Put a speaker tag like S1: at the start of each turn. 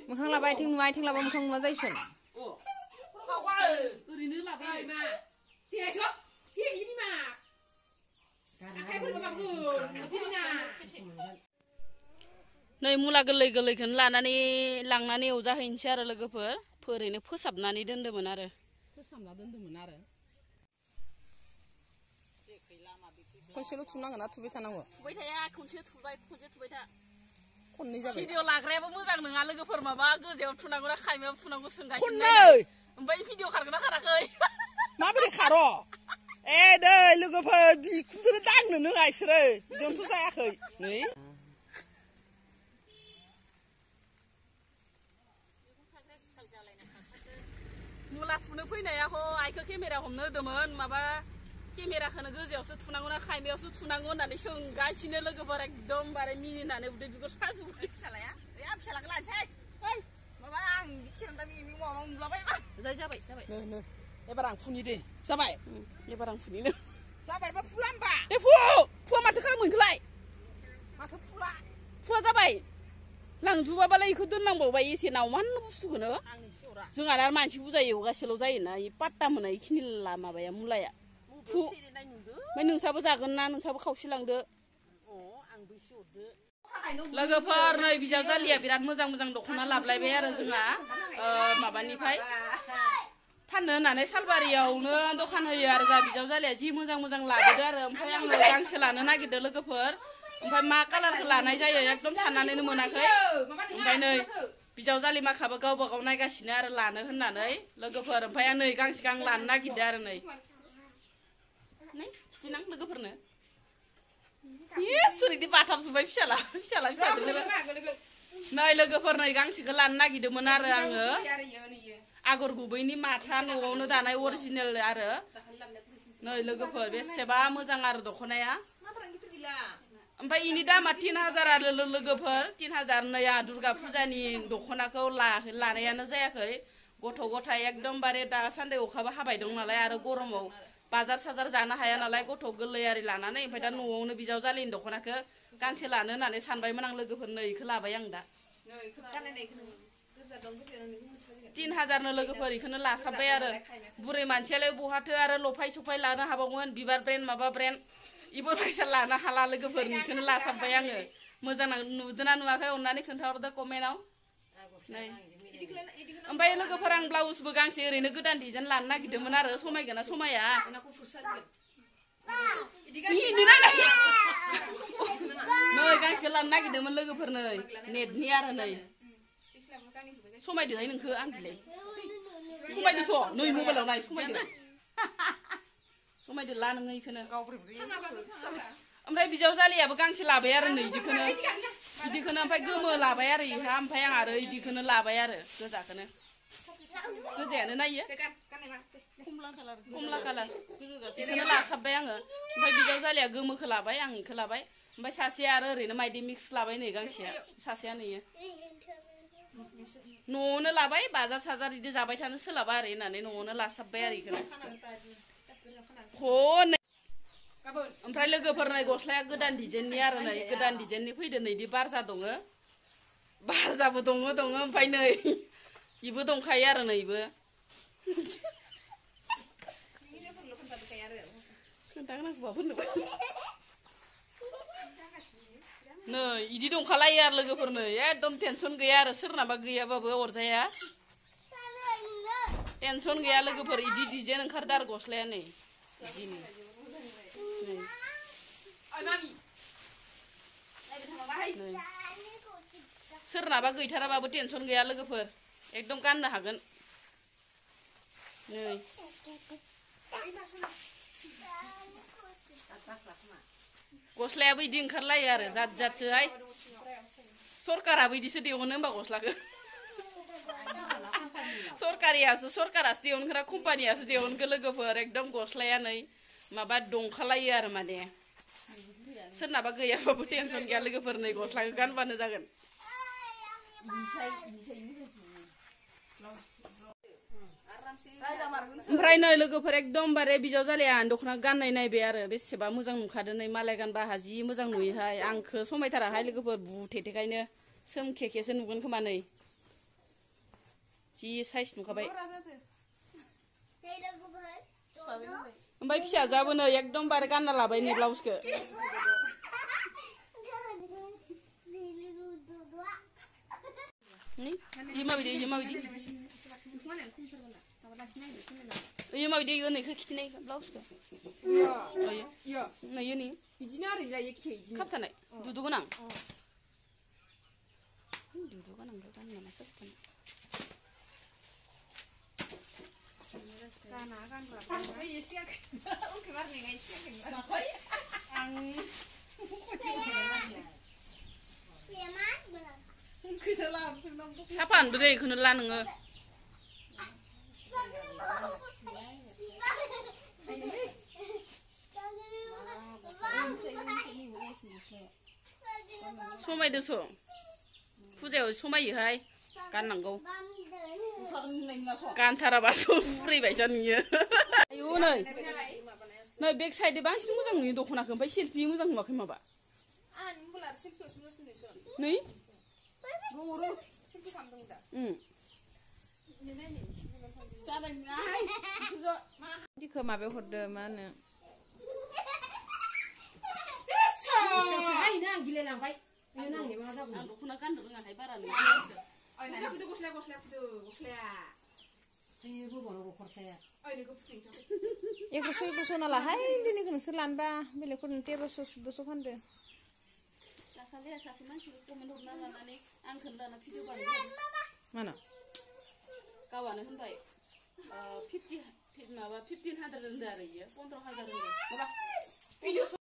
S1: मोखां लाबाय आथिं नुवा आथिं लाबा मोखां नुवा जायोसन
S2: ओरैनो लाबाय मा देसो दे इबिमा आखाइफोर माबागोन दिना नै मुला गोरलै गोरलैखौनो लानानै लांनानै एवजाहैनोसै आरो लोगोफोर ओरैनो फोसाबनानै दोन्दोंमोन आरो
S1: खनसेल' थुनांगोन ना थुबाय थानांगौ
S2: थुबाय थाया खनसे थुबाय था
S1: खननै जाबाय
S2: भिडिअ लाग्रायाबो मोजां नङा लोगोफोर माबा गोजायाव थुनांगौ ना खायमायाव थुनांगौ सोंगासिनो
S1: खननै
S2: ओमफ्राय भिडिअ खारगोन ना खाराखै
S1: माबोरै खार' ए दै लोगोफोर बिखुनजोनो दांनोनो होआ इसोरो बिदियावनोथ' जायाखै नै
S2: मुला फुनो फैनाया आइखौ केमेरा हमनो होदोंमोन माबा केमेराखौनो गोजायावसो थुनांगौ ना खायमायावसो थुनांगौ होननानै सोंगासिनो लोगोफोर एकदमबारे मिनिनानै उदै बिगुर साजोब्बाय फिसालाया फिसालाखौ लानोसै माबा आं खेरेन्दा बिनि माबा नुलाबायबा जाबाय
S1: एबार आं फुनि दे जाबाय
S2: एबार आं फुनिनो
S1: जाबायबा फुला होमबा
S2: दे फुवा माथो खालामो इखौलाय
S1: माथो फुवा
S2: जाबाय लांजुबाबालाय इखौ दोननांबावबाय एसे नावमान बुस्थुखौनो जोंहा दा मानसि बुरजा एवगासेल' जायोना पाट्टा मोना इखिनि माबाया मुलाया ओमफ्राय नोंसाबो जागोन ना नोंसाबो खावसे लांदो लोगोफोर नै बिजावजालिया बिराद मोजां मोजां दख'ना लाबलायबाय आरो जोंहा माबानिफ्राय फाननो होननानै सालबारियावनो दखान होयो आरो जा बिजावजालिया जि मोजां मोजां लाबोदो आरो ओमफ्राय आङो गांसे लानो नागिरदों लोगोफोर ओमफ्राय मा कालारखौ लानाय जायो एकदम साननानैनो मोनाखै ओमफ्राय नै बिजावजालि माखाबो गावबा गाव नायगासिनो आरो लानो होननानै लोगोफोर ओमफ्राय आं नै गांसे गां लानो नागिरदों आरो नै खिथिनां लोगोफोरनो सोरैदि बाथाबजोब्बाय फिसाला नै लोगोफोर नै गांसेखौ लानो नागिरदोंमोन आरो आङो आगर गुबैनि माथा न'आवनो दानाय अरिजिनेल आरो नै लोगोफोर बेसेबा मोजां आरो दख'नाया ओमफ्राय इनि दामा 3000 आरो लोगोफोर 3000 नै दुर्गा फुजानि दख'नाखौ लानायानो जायाखै गथ' गथाय एकदमबारे दासान्दि अखाबो हाबाय दं नालाय आरो गरमाव बाजार साजार जानो हाया नालाय गथ' गोरलै आरि लानानै ओमफ्राय दा न'आवनो बिजावजालिनि दख'नाखौ गांसे लानो होननानै सानबायमोन आं लोगोफोर नै इखौ लाबाय आं दा 3000 लोगोफोर इखौनो लासाबबाय आरो बुरै मानसियालाय बहाथो आरो लफाय सफाय लानो हाबावगोन बिबार ब्रेन्ड माबा ब्रेन्ड इफोर फैसा लानो हाला लोगोफोर इखौनो लासाबबाय आङो मोजां नुदोंना नुवाखै अननानै खोन्थाहरदो कमेन्टआव नै ओमफ्राय लोगोफोर आं ब्लाउसबो गांसे ओरैनो गोदान डिजाइन लानो नागिरदोंमोन आरो समायगोन ना समाया नै गांसेखौ लानो नागिरदोंमोन लोगोफोर नै नेटनि आरो नै समायदोहाय नोंखौ आं बिलाय समायदोस' नै मबाइलाव नाय समायदो ला नोङो इखौनो ओमफ्राय बिजावजालियाबो गांसे लाबाय आरो नै इदिखौनो ओमफ्राय गोमो लाबाय आरो इहा ओमफ्राय आं आरो इदिखौनो लाबाय आरो गोजाखौनो गोजायानो नायो कमला कालार इखौनो लासाबबाय आङो ओमफ्राय बिजावजालिया गोमोखौ लाबाय आं इखौ लाबाय ओमफ्राय सासेया आरो ओरैनो माइदि मिक्स लाबाय नै गांसेया सासेया नैयो न'आवनो लाबाय बाजार साजार इदि जाबाय थानो सोलाबा आरो होननानै न'आवनो लासाबबाय आरो इखौनो ओमफ्राय लोगोफोर नै गस्लाया गोदान डिजाइननि आरो नै गोदान डिजाइननि फैदो नै इदि बारजा दङ बारजाबो दङ ओमफ्राय नै इबो दंखायो आरो नै इबो खोन्थागोन आं हौवाफोरनोबो नै इदि दंखालायो आरो लोगोफोर नै एकदम टेनसन गैया आरो सोरनाबा गैयाबाबो अरजाया टेनसन गैया लोगोफोर इदि डिजाइन ओंखारदो आरो गस्लाया नै सोरनाबा गैथाराबाबो टेनसन गैया लोगोफोर एकदम गाननो हागोन नै गस्लायाबो इदि ओंखारलायो आरो जात जातसोहाय सरकाराबो इदिसो दिहुनो होमबा गस्लाखौ सरकारासो दिहुनग्रा कम्पानियासो दिहुनखो लोगोफोर एकदम गस्लाया नै माबा दंखालायो आरो माने सोरनाबा गैयाबाबो टेनसन गैया लोगोफोर नै गस्लाखौ गानबानो जागोन ओमफ्राय नै लोगोफोर एकदमबारे बिजावजालिया दख'ना गाननाय नायबाय आरो बेसेबा मोजां नुखादों नै मालाय गानबा जि मोजां नुयोहाय आंखौ समायथाराहाय लोगोफोर बुथेथेखायनो सोमखेखेसो नुगोन खोमा नै जि साइज नुखाबाय ओमफ्राय फिसाजोआबो नै एकदमबारे गानना लाबाय नै ब्लाउसखौ इयो माबायदि इयो माबायदि इयो माबायदि इयो नैखौ खिथिनाय ब्लाउसखौ नैयो नै
S3: बिदिनो आरो एखे बिदिनो
S2: खाबथानाय दुदु गोनां दुदु गोनांखौ गानना सोबथानाय
S3: गाना गानग्रा
S2: साफा होनदो दे इखौनो ला नोङो समायदोसो फुजायाव समायोहाय गाननांगौ गानथाराबाथ' फुरैबायसा नुयो आयु नै नै बेक साइड बांसिन मोजां नुयो दख'नाखौ ओमफ्राय सेल्फि मोजां नुवाखै माबा नै
S1: दिखौ माबायाव हरदो मा होनो
S3: आं गिलायलांबाय
S2: आं दख'ना गाननो रोङाहाय बारा
S1: एकस' नालाहाय दिनैखौ नोंसोर लानोबा बेलेगफोरनो 1300 1400 फानदो
S2: दाखालि सासे मानसिखौ कमेन्ट हरना लानानै आंखौनो लाना भिडिअ बानायबाय
S1: मानो
S2: गावआनो होनबाय 1500 होनदो आरो इयो 15000 होनदो माबा भिडिअ